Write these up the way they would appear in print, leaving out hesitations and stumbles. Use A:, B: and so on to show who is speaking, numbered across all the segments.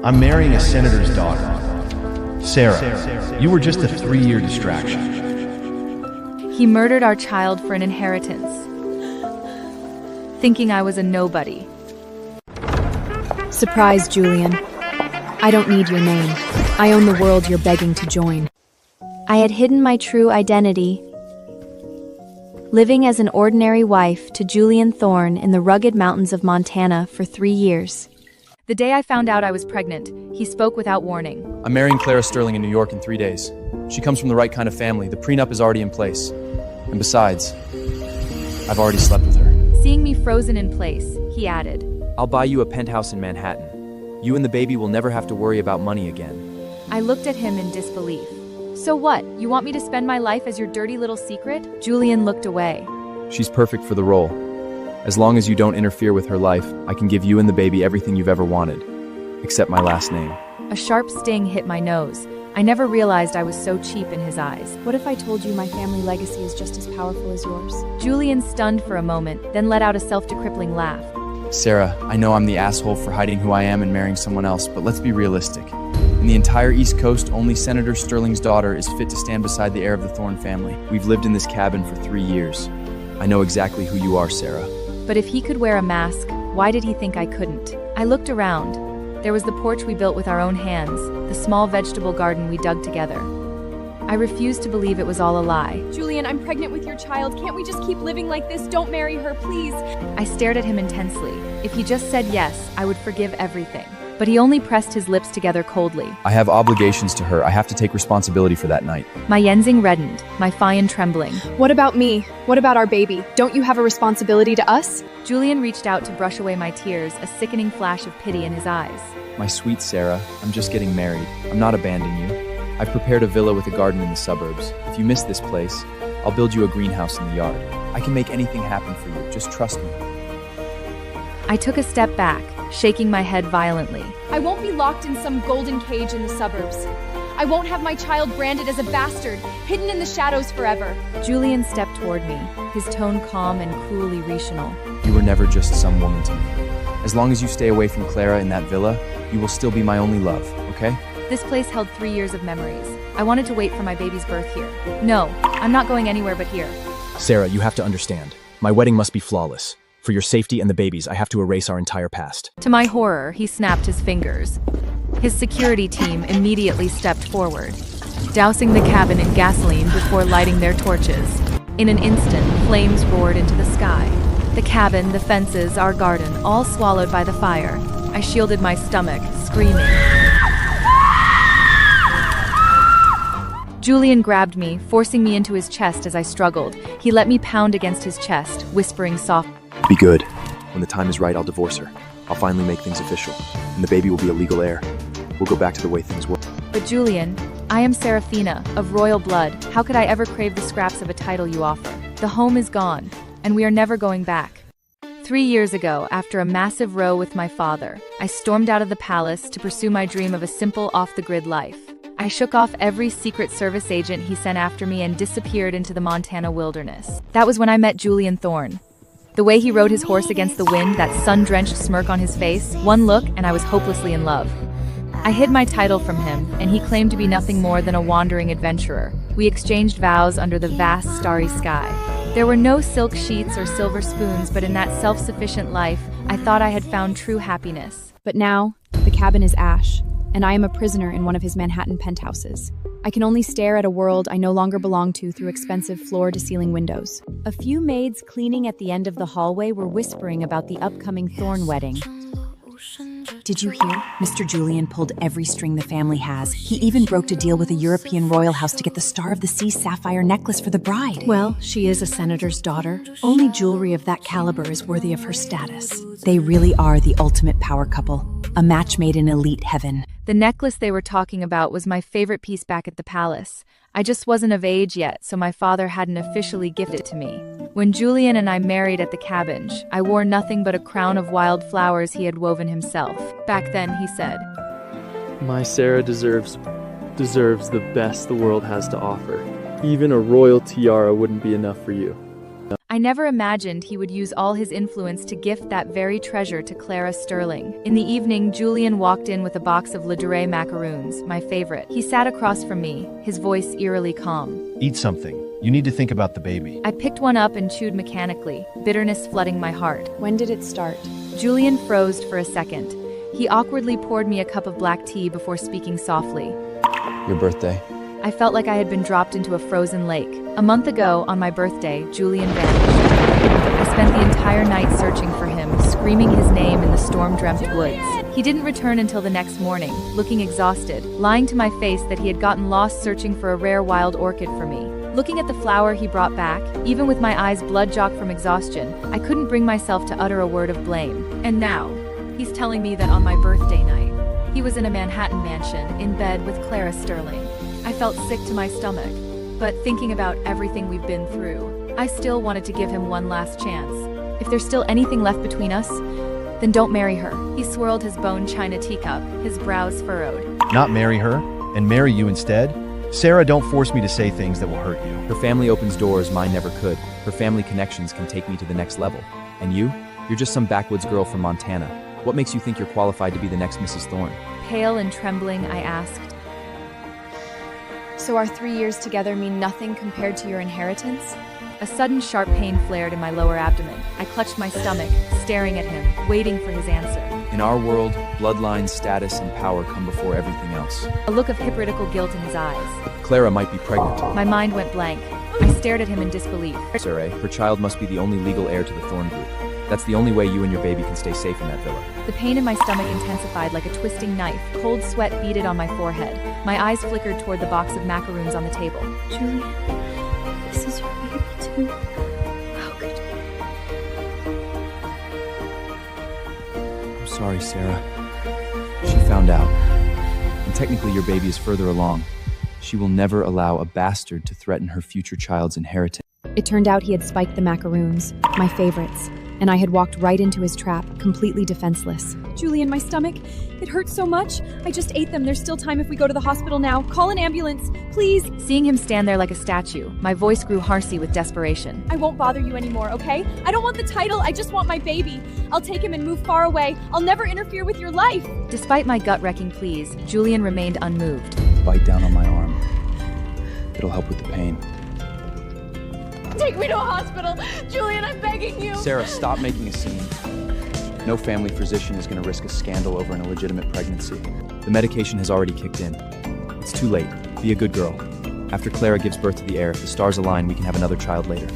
A: I'm marrying a senator's daughter. Sarah, you were just a 3-year distraction.
B: He murdered our child for an inheritance, thinking I was a nobody.
C: Surprise, Julian. I don't need your name. I own the world you're begging to join.
B: I had hidden my true identity, living as an ordinary wife to Julian Thorne in the rugged mountains of Montana for 3 years. The day I found out I was pregnant, he spoke without warning.
D: I'm marrying Clara Sterling in New York in 3 days. She comes from the right kind of family. The prenup is already in place. And besides, I've already slept with her.
B: Seeing me frozen in place, he added,
D: I'll buy you a penthouse in Manhattan. You and the baby will never have to worry about money again.
B: I looked at him in disbelief. So what, you want me to spend my life as your dirty little secret? Julian looked away.
D: She's perfect for the role. As long as you don't interfere with her life, I can give you and the baby everything you've ever wanted, except my last name.
B: A sharp sting hit my nose. I never realized I was so cheap in his eyes.
C: What if I told you my family legacy is just as powerful as yours?
B: Julian stunned for a moment, then let out a self-decrippling laugh.
D: Sarah, I know I'm the asshole for hiding who I am and marrying someone else, but let's be realistic. In the entire East Coast, only Senator Sterling's daughter is fit to stand beside the heir of the Thorne family. We've lived in this cabin for 3 years. I know exactly who you are, Sarah.
B: But if he could wear a mask, why did he think I couldn't? I looked around. There was the porch we built with our own hands, the small vegetable garden we dug together. I refused to believe it was all a lie.
C: Julian, I'm pregnant with your child. Can't we just keep living like this? Don't marry her, please.
B: I stared at him intensely. If he just said yes, I would forgive everything. But he only pressed his lips together coldly.
D: I have obligations to her. I have to take responsibility for that night.
B: My Yenzing reddened, my Fayan trembling.
C: What about me? What about our baby? Don't you have a responsibility to us?
B: Julian reached out to brush away my tears, a sickening flash of pity in his eyes.
D: My sweet Sarah, I'm just getting married. I'm not abandoning you. I've prepared a villa with a garden in the suburbs. If you miss this place, I'll build you a greenhouse in the yard. I can make anything happen for you. Just trust me.
B: I took a step back, shaking my head violently.
C: I won't be locked in some golden cage in the suburbs. I won't have my child branded as a bastard, hidden in the shadows forever.
B: Julian stepped toward me, his tone calm and cruelly rational.
D: You were never just some woman to me. As long as you stay away from Clara in that villa, you will still be my only love, okay?
B: This place held 3 years of memories. I wanted to wait for my baby's birth here. No, I'm not going anywhere but here.
E: Sarah, you have to understand. My wedding must be flawless. For your safety and the baby's, I have to erase our entire past.
B: To my horror, he snapped his fingers. His security team immediately stepped forward, dousing the cabin in gasoline before lighting their torches. In an instant, flames roared into the sky. The cabin, the fences, our garden, all swallowed by the fire. I shielded my stomach, screaming. Julian grabbed me, forcing me into his chest as I struggled. He let me pound against his chest, whispering softly.
E: Be good. When the time is right, I'll divorce her. I'll finally make things official, and the baby will be a legal heir. We'll go back to the way things were.
B: But Julian, I am Seraphina, of royal blood. How could I ever crave the scraps of a title you offer? The home is gone, and we are never going back. 3 years ago, after a massive row with my father, I stormed out of the palace to pursue my dream of a simple, off-the-grid life. I shook off every Secret Service agent he sent after me and disappeared into the Montana wilderness. That was when I met Julian Thorne. The way he rode his horse against the wind, that sun-drenched smirk on his face, one look and I was hopelessly in love. I hid my title from him, and he claimed to be nothing more than a wandering adventurer. We exchanged vows under the vast starry sky. There were no silk sheets or silver spoons, but in that self-sufficient life, I thought I had found true happiness.
C: But now, the cabin is ash, and I am a prisoner in one of his Manhattan penthouses. I can only stare at a world I no longer belong to through expensive floor-to-ceiling windows.
B: A few maids cleaning at the end of the hallway were whispering about the upcoming Thorne wedding.
F: Did you hear? Mr. Julian pulled every string the family has. He even broked a deal with a European royal house to get the Star of the Sea sapphire necklace for the bride.
G: Well, she is a senator's daughter. Only jewelry of that caliber is worthy of her status.
F: They really are the ultimate power couple. A match made in elite heaven.
B: The necklace they were talking about was my favorite piece back at the palace. I just wasn't of age yet, so my father hadn't officially gifted it to me. When Julian and I married at the cabin, I wore nothing but a crown of wild flowers he had woven himself. Back then, he said,
H: My Sarah deserves the best the world has to offer. Even a royal tiara wouldn't be enough for you.
B: I never imagined he would use all his influence to gift that very treasure to Clara Sterling. In the evening, Julian walked in with a box of Le Duret macaroons, my favorite. He sat across from me, his voice eerily calm.
A: Eat something. You need to think about the baby.
B: I picked one up and chewed mechanically, bitterness flooding my heart.
C: When did it start?
B: Julian froze for a second. He awkwardly poured me a cup of black tea before speaking softly.
D: Your birthday.
B: I felt like I had been dropped into a frozen lake. A month ago, on my birthday, Julian vanished. I spent the entire night searching for him, screaming his name in the storm-drenched woods. He didn't return until the next morning, looking exhausted, lying to my face that he had gotten lost searching for a rare wild orchid for me. Looking at the flower he brought back, even with my eyes blood-jocked from exhaustion, I couldn't bring myself to utter a word of blame. And now, he's telling me that on my birthday night, he was in a Manhattan mansion, in bed with Clara Sterling. I felt sick to my stomach, but thinking about everything we've been through, I still wanted to give him one last chance. If there's still anything left between us, then don't marry her. He swirled his bone china teacup, his brows furrowed.
A: Not marry her, and marry you instead? Sarah, don't force me to say things that will hurt you.
D: Her family opens doors mine never could. Her family connections can take me to the next level. And you? You're just some backwoods girl from Montana. What makes you think you're qualified to be the next Mrs. Thorne?
B: Pale and trembling, I asked.
C: So our 3 years together mean nothing compared to your inheritance?
B: A sudden sharp pain flared in my lower abdomen. I clutched my stomach, staring at him, waiting for his answer.
D: In our world, bloodline, status, and power come before everything else.
B: A look of hypocritical guilt in his eyes.
D: Clara might be pregnant.
B: My mind went blank. I stared at him in disbelief.
D: Sir, her child must be the only legal heir to the Thorne group. That's the only way you and your baby can stay safe in that villa.
B: The pain in my stomach intensified like a twisting knife. Cold sweat beaded on my forehead. My eyes flickered toward the box of macaroons on the table.
G: Julian, this is your baby too. How could you?
D: I'm sorry, Sarah. She found out. And technically your baby is further along. She will never allow a bastard to threaten her future child's inheritance.
C: It turned out he had spiked the macaroons, my favorites, and I had walked right into his trap, completely defenseless. Julian, my stomach, it hurts so much. I just ate them. There's still time if we go to the hospital now. Call an ambulance, please.
B: Seeing him stand there like a statue, my voice grew hoarse with desperation.
C: I won't bother you anymore, okay? I don't want the title, I just want my baby. I'll take him and move far away. I'll never interfere with your life.
B: Despite my gut-wrecking pleas, Julian remained unmoved.
D: Bite down on my arm. It'll help with the pain.
C: Take me to a hospital. Julian, I'm begging you.
D: Sarah, stop making a scene. No family physician is going to risk a scandal over an illegitimate pregnancy. The medication has already kicked in. It's too late. Be a good girl. After Clara gives birth to the heir, if the stars align, we can have another child later.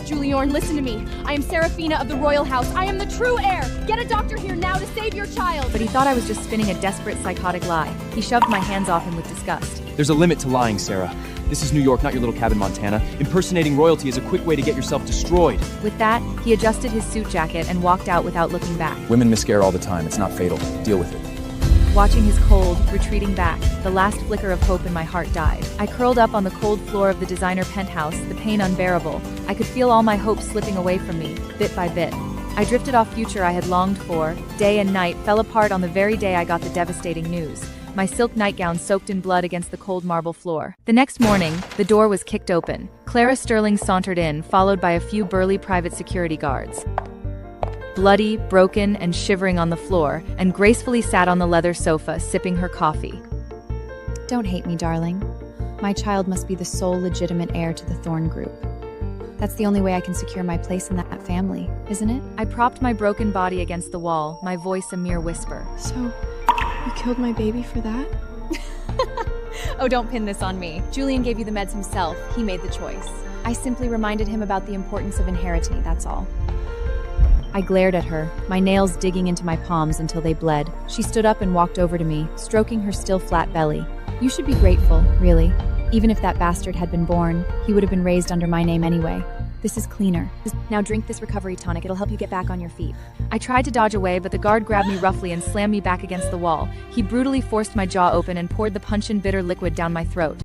C: Julian, listen to me. I am Seraphina of the royal house. I am the true heir. Get a doctor here now to save your child.
B: But he thought I was just spinning a desperate, psychotic lie. He shoved my hands off him with disgust.
D: There's a limit to lying, Sarah. This is New York, not your little cabin, Montana. Impersonating royalty is a quick way to get yourself destroyed.
B: With that, he adjusted his suit jacket and walked out without looking back.
D: Women miscarry all the time. It's not fatal. Deal with it.
B: Watching his cold, retreating back, the last flicker of hope in my heart died. I curled up on the cold floor of the designer penthouse, the pain unbearable. I could feel all my hope slipping away from me, bit by bit. I drifted off future I had longed for. Day and night fell apart on the very day I got the devastating news. My silk nightgown soaked in blood against the cold marble floor. The next morning, the door was kicked open. Clara Sterling sauntered in, followed by a few burly private security guards. Bloody, broken, and shivering on the floor, and gracefully sat on the leather sofa, sipping her coffee.
C: Don't hate me, darling. My child must be the sole legitimate heir to the Thorne group. That's the only way I can secure my place in that family, isn't it?
B: I propped my broken body against the wall, my voice a mere whisper.
G: So, you killed my baby for that?
C: Oh, don't pin this on me. Julian gave you the meds himself. He made the choice. I simply reminded him about the importance of inheriting, that's all.
B: I glared at her, my nails digging into my palms until they bled. She stood up and walked over to me, stroking her still flat belly.
C: You should be grateful, really. Even if that bastard had been born, he would have been raised under my name anyway. This is cleaner. Now drink this recovery tonic. It'll help you get back on your feet.
B: I tried to dodge away, but the guard grabbed me roughly and slammed me back against the wall. He brutally forced my jaw open and poured the pungent bitter liquid down my throat.